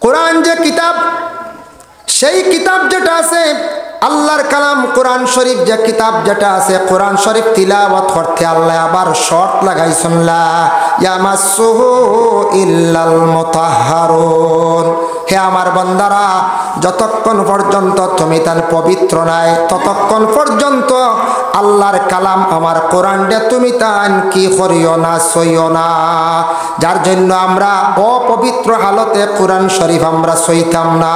কোরআন যে কিতাব, সেই কিতাব যেটা আছে আল্লাহর কালাম কোরআন শরীফ যে কিতাব যেটা আছে, কোরআন শরীফ তিলাওয়াত করতে আল্লাহ আবার শর্ত লাগাইছেন, লা ইয়ামাসসুহু ইল্লাল মুতাহহারুন। হে আমার বান্দারা, যতক্ষণ পর্যন্ত তুমি তার পবিত্র নাই, ততক্ষণ পর্যন্ত আল্লাহর কালাম আমার কোরআনটা তুমি তান কি করিও না, সইও না। যার জন্য আমরা অপবিত্র হালতে কোরআন শরীফ আমরা সইতাম না।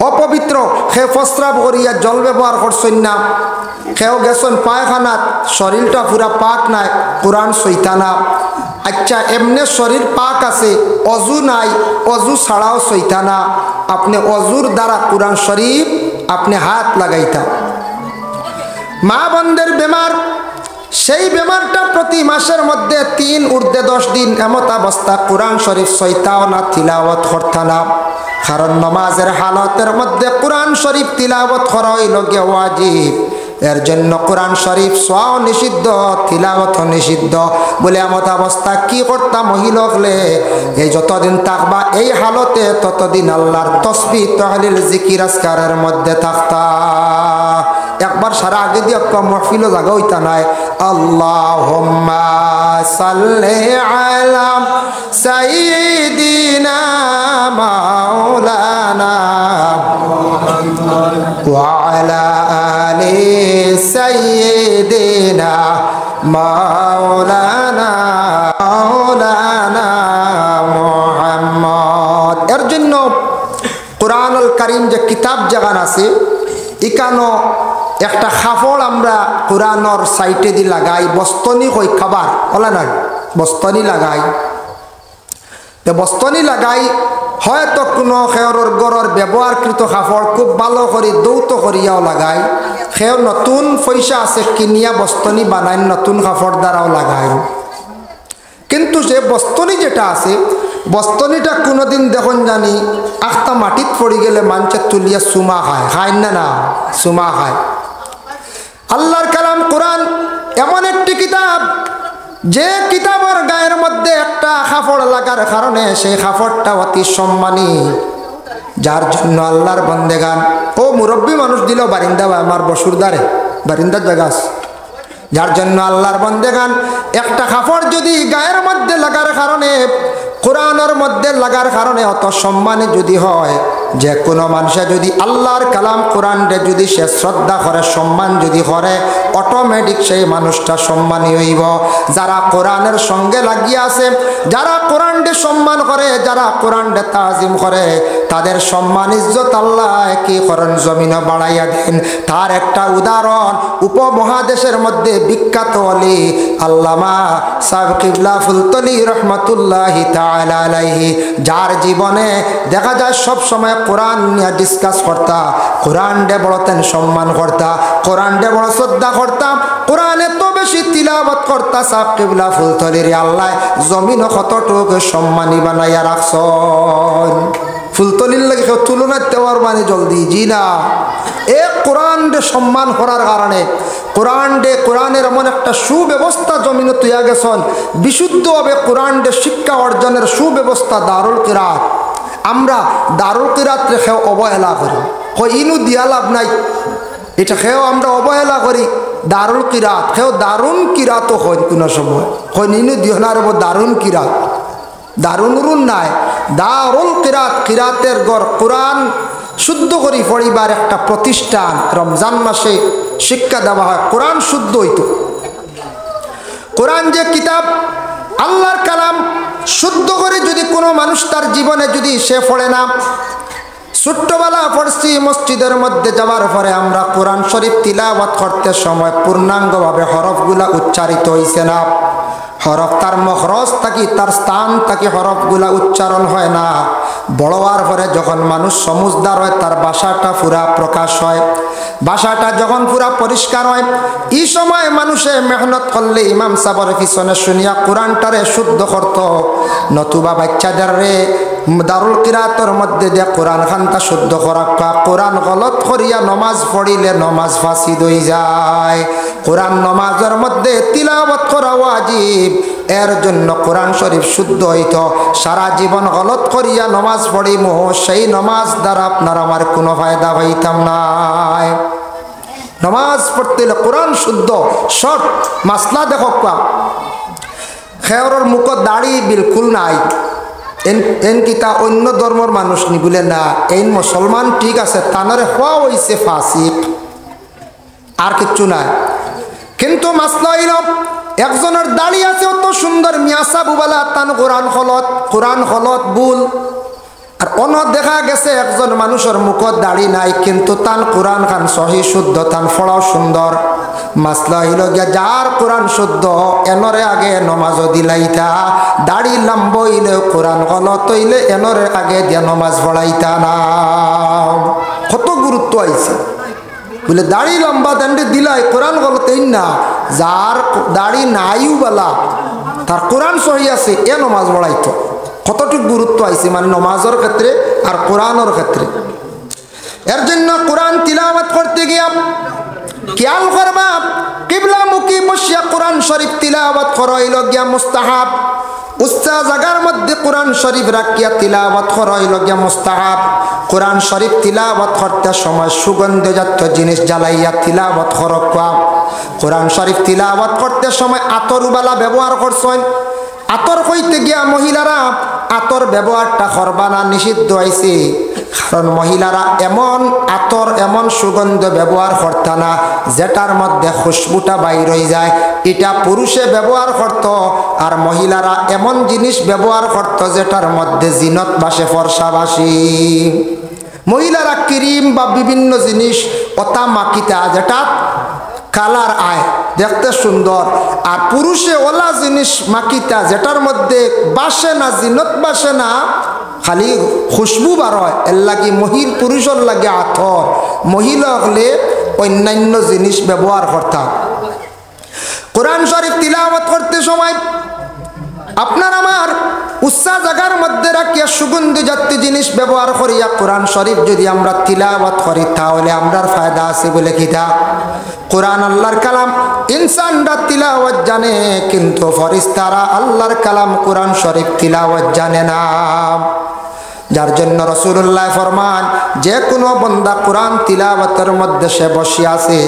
অপবিত্র সে প্রস্রাব করিয়া জল ব্যবহার করছেন না, সেও গেছেন পায়খানাত, শরীরটা পুরা পাক নাই, কোরআন সইতা না। আচ্ছা, এমনি শরীর পাক আছে, অজু নাই, অজু ছাড়াও সইতা না, আপনি অজুর দ্বারা কোরআন শরীফ আপনি হাত লাগাইতা। মা বোনদের বেমার, সেই বেমারটা প্রতি মাসের মধ্যে 3 ঊর্ধ্বে 10 দিন এমত অবস্থা কোরআন শরীফ সইতাও না, তিলাওয়াত করতা না। কারণ নামাজের হালতের মধ্যে কোরআন শরীফ তিলাওয়াত করা হইল গিয়ে ওয়াজিব। এর জন্য কোরআন শরীফ সোয়াও নিষিদ্ধ, তিলাওয়াত নিষিদ্ধ। বলে এমত অবস্থা কি করতাম মহিলা হলে, এই যতদিন থাকবা এই হালতে ততদিন আল্লাহর তসবিহ তাহলিল জিকির আজকারের মধ্যে থাকতা। একবার সারা আগে দিয়ে মহফিলও জায়গা হইতা নাই। আল্লাহুম্মা সাল্লি আলা সাইয়্যিদিনা মাওলানা ওয়া আলা আলি সাইয়্যিদিনা মাওলানা মুহাম্মদ। এর জন্য কোরআনুল কারীম যে কিতাব যেখান আছে, ইকানো একটা খাফড় আমরা কোরআনর সাইটে দি লাগাই, বস্তনি কই খাবার ওলা নাই, বস্তনি লাগাই। তো বস্তনি লাগাই হয়তো কোনো খেয়রর গড়র ব্যবহারকৃত কাপড় খুব ভালো করে দৌত করিয়াও লাগাই, সেও নতুন পয়সা আছে কিনিয়া বস্তনি বানাই, নতুন কাপড় দ্বারাও লাগাই। কিন্তু সে বস্তনি যেটা আছে, বস্তনিটা কোনোদিন দেখুন জানি আখতা মাটিত পড়ে গেলে মানুষে তুলিয়া সুমা খায়, খায় না না সুমা খায়। আল্লাহর কালাম কোরআন এমন একটি কিতাব, যে কিতাবের গায়ের মধ্যে একটা কাপড় লাগার কারণে সেই কাপড়টা অতি সম্মানী। যার জন্য আল্লাহর বন্দেগান, ও মুরব্বী মানুষ দিল বারিন্দা বা আমার বসুরদারে বারিন্দার জায়গা আছে, যার জন্য আল্লাহর বন্দেগান একটা কাপড় যদি গায়ের মধ্যে লাগার কারণে, কোরআনের মধ্যে লাগার কারণে অত সম্মানী যদি হয়, যে কোনো মানুষে যদি আল্লাহর কালাম কোরআনকে যদি সে শ্রদ্ধা করে, সম্মান যদি করে, অটোমেটিক সেই মানুষটা সম্মানী হইব। যারা কোরআনের সঙ্গে লাগিয়ে আছে, যারা কোরআনকে সম্মান করে, যারা কোরআনকে তাজিম করে, তাদের সম্মান ইজ্জত আল্লাহ কি করেন, জমিনে বাড়াইয়া দেন। তার একটা উদাহরণ উপমহাদেশের মধ্যে বিখ্যাত অলি আল্লামা সাহেব কিবলা ফুলতলি রহমতুল্লাহি তাআলা আলাইহি, যার জীবনে দেখা যায় সব সময় কোরআন নিয়ে ডিসকাস করতা, কোরআন ডে বড়তেন সম্মান করতা, কোরআন ডে বড় শ্রদ্ধা করতাম, কোরআনে তো বেশি তিলাওয়াত করতা। সাহেব কিবলা ফুলতলির আল্লাহ জমিন কতটুকু সম্মানী বানাইয়া রাখছেন। ফুলতলির লাগে কেউ তুলনা দেওয়ার মানে জলদি জি না। এ কোরআন ডে সম্মান করার কারণে, কোরআনের এমন একটা সুব্যবস্থা জমিনে তুইয়া গেছেন, বিশুদ্ধভাবে কোরআন ডে শিক্ষা অর্জনের সুব্যবস্থা দারুল কিরাত। আমরা দারুল কিরাত রেখেও অবহেলা করি, ইনু দিয়া লাভ নাই, এটা খেয়েও আমরা অবহেলা করি। দারুল কিরাত খেয়েও দারুণ কিরাতও হয় কোনো সময়, ইনু দিহনার দারুণ কিরাত, দারুণ রুন নাই, দারুল কিরাত, কিরাতের গড় কোরআন শুদ্ধ করি পড়িবার একটা প্রতিষ্ঠান। রমজান মাসে শিক্ষা দেওয়া হয়, কোরআন শুদ্ধ হইত। কোরআন যে কিতাব, আল্লাহর কালাম শুদ্ধ করে যদি কোনো মানুষ তার জীবনে যদি সে পড়ে না, ছোট্টবেলা পড়ছি মসজিদের মধ্যে যাওয়ার পরে আমরা কোরআন শরীফ তিলাওয়াত করতে সময় পূর্ণাঙ্গভাবে হরফগুলা উচ্চারিত হইছে না, হরফ তার মখরজ থাকি তার স্থান থাকি হরফগুলা উচ্চারণ হয় না। বড় হওয়ার পরে যখন মানুষ সমুজদার হয়, তার ভাষাটা পুরা প্রকাশ হয়, ভাষাটা যখন পুরা পরিষ্কার হয়, এই সময় মানুষে মেহনত করলে ইমাম সাহেবের পিছনে শুনিয়া কোরআনটারে শুদ্ধ করত। নতুবা বাচ্চাদের রে দারুল কিরাতর মধ্যে দিয়ে কোরআন খানটা শুদ্ধ করাক্কা। কোরআন গলত করিয়া নমাজ পড়িলে নমাজ ফাঁসিদ হয়ে যায়। কোরআন নমাজের মধ্যে তিলাওয়াত করা ওয়াজিব, এর জন্য কোরআন শরীফ শুদ্ধ হইত। সারা জীবন গলত করিয়া নমাজ পড়িম, সেই নমাজ দ্বারা আপনার আমার কোনো ফায়দা হইতাম নাই। নমাজ পড়তে হলে কোরআন শুদ্ধ শর্ট। মাসলা দেখো, খেয়রের মুখ দাড়ি বিলকুল নাই, এন কিতা অন্য ধর্মের মানুষ নি বলে না, এই মুসলমান ঠিক আছে, তানারে হওয়া হইছে ফাসিক, আর কিচ্ছু নাই। কিন্তু মাসলা হইল একজনের দাড়ি আছে অত সুন্দর মিয়াসা বুবালা, তান কোরআন হলত বুল। আর অন্য দেখা গেছে একজন মানুষের মুখত দাড়ি নাই, কিন্তু তান কোরআন খান সহি শুদ্ধ, তান ফড়াও সুন্দর। মাসলা হইল গিয়া যার কোরআন শুদ্ধ এনরে আগে নমাজ দিলাইতা, দাড়ি লম্ব হইলে কোরআন গলত হইলে এনরে আগে দিয়া নমাজ পড়াইতা না। কত গুরুত্ব আইছে বলে দাড়ি লম্বা দান্ডে দিলাই কোরআন গলত না। যার দাড়ি নাইও বলা তার কোরআন সহি আছে, এ নমাজ পড়াইতো। কতটুকু গুরুত্ব আইছে মানে নমাজের ক্ষেত্রে আর কোরআনের ক্ষেত্রে। এর জন্য কোরআন তিলাওয়াত করতে গিয়া খেয়াল করবা, কিবলামুখী বসিয়া কোরআন শরীফ তিলাওয়াত করা হইল গিয়া মুস্তাহাব। উচ্চা জায়গার মধ্যে কোরআন শরীফ রাখিয়া তিলাওয়াত করা হইল গিয়া মুস্তাহাব। কোরআন শরীফ তিলাওয়াত করতে সময় সুগন্ধজাত জিনিস জ্বালাইয়া তিলাওয়াত করবা। কোরআন শরীফ তিলাওয়াত করতে সময় আতরবালা ব্যবহার করছেন। আতর কইতে গিয়া মহিলারা আতর ব্যবহারটা করবা না, নিষিদ্ধ হয়েছে। কারণ মহিলারা এমন আতর এমন সুগন্ধ ব্যবহার করতা না যেটার মধ্যে খুশবুটা বাইর হয়ে যায়, এটা পুরুষে ব্যবহার করত। আর মহিলারা এমন জিনিস ব্যবহার করত যেটার মধ্যে জিনত বাসে, ফর্সা বাসি। মহিলারা ক্রিম বা বিভিন্ন জিনিস অতা মাকিতা যেটা কালার আয় দেখতে সুন্দর, আর পুরুষে ওলা জিনিস মাকিতা যেটার মধ্যে বাসে না, জিনত বাসে না, খালি খুশবু বার হয়। এর লাগে পুরুষের লাগে আতর, মহিলা হলে অন্যান্য জিনিস ব্যবহার করতাম। কোরআন শরীফ তিলাওয়াত করতে সময় আপনার আমার উচ্চা জায়গার মধ্যে রাখিয়া সুগন্ধি জাতীয় জিনিস ব্যবহার করিয়া কোরআন শরীফ যদি আমরা তিলাওয়াত করি তাহলে আমরার ফায়দা আছে বলে কিতা। কোরআন আল্লাহর কালাম, ইনসানরা তিলাওয়াত জানে কিন্তু ফেরেশতারা আল্লাহর কালাম কোরআন শরীফ তিলাওয়াত জানে না। যার জন্য রাসূলুল্লাহ ফরমান, যে কোনো বান্দা কোরআন তিলাওয়াতের মধ্যে সে বসে আছে,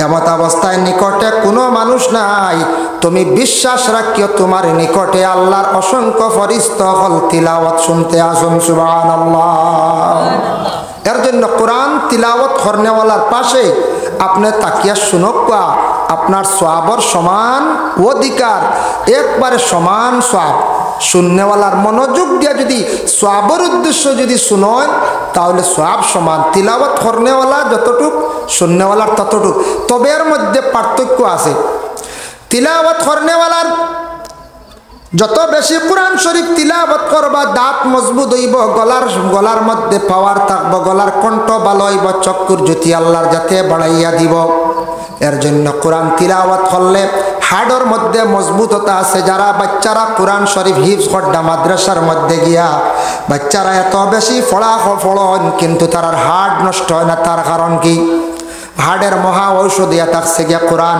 এমত অবস্থায় নিকটে কোনো মানুষ নাই, তুমি বিশ্বাস রাখিও তোমার নিকটে আল্লাহর অসংখ্য ফেরেশতা হল তিলাওয়াত শুনতে আসুন। সুবহানাল্লাহ। এর জন্য কোরআন তিলাওয়াত করনেওয়ালার পাশে আপনি তাকিয়া শুনকা, আপনার সওয়াবের সমান অধিকার, একবারে সমান সওয়াব। শুননেওয়ালার মনোযোগ দিয়া যদি সওয়াবের উদ্দেশ্য যদি শুনেন তাহলে সওয়াব সমান। তিলাওয়াত করনেওয়ালা যতটুক, শুননেওয়ালার ততটুক। তবে এর মধ্যে পার্থক্য আছে। তিলাওয়াত করনেওয়ালার যত বেশি কোরআন শরীফ তিলাওয়াত করবা দাঁত মজবুত হইব, গলার মধ্যে পাওয়ার থাকবো, গলার কণ্ঠ ভালো হইব, চক্ষুর জ্যোতি আল্লাহর যাতে বাড়াইয়া দিব। এর জন্য কোরআন তিলাওয়াত করলে হাড়ের মধ্যে মজবুততা আছে। যারা বাচ্চারা কোরআন শরীফ হিফজ করডা মাদ্রাসার মধ্যে গিয়া বাচ্চারা এত বেশি ফড়ন কিন্তু তার হাড় নষ্ট হয় না, তার কারণ কি? হাড়ের মহা ঔষধিয়া থাকছে গিয়া কোরআন।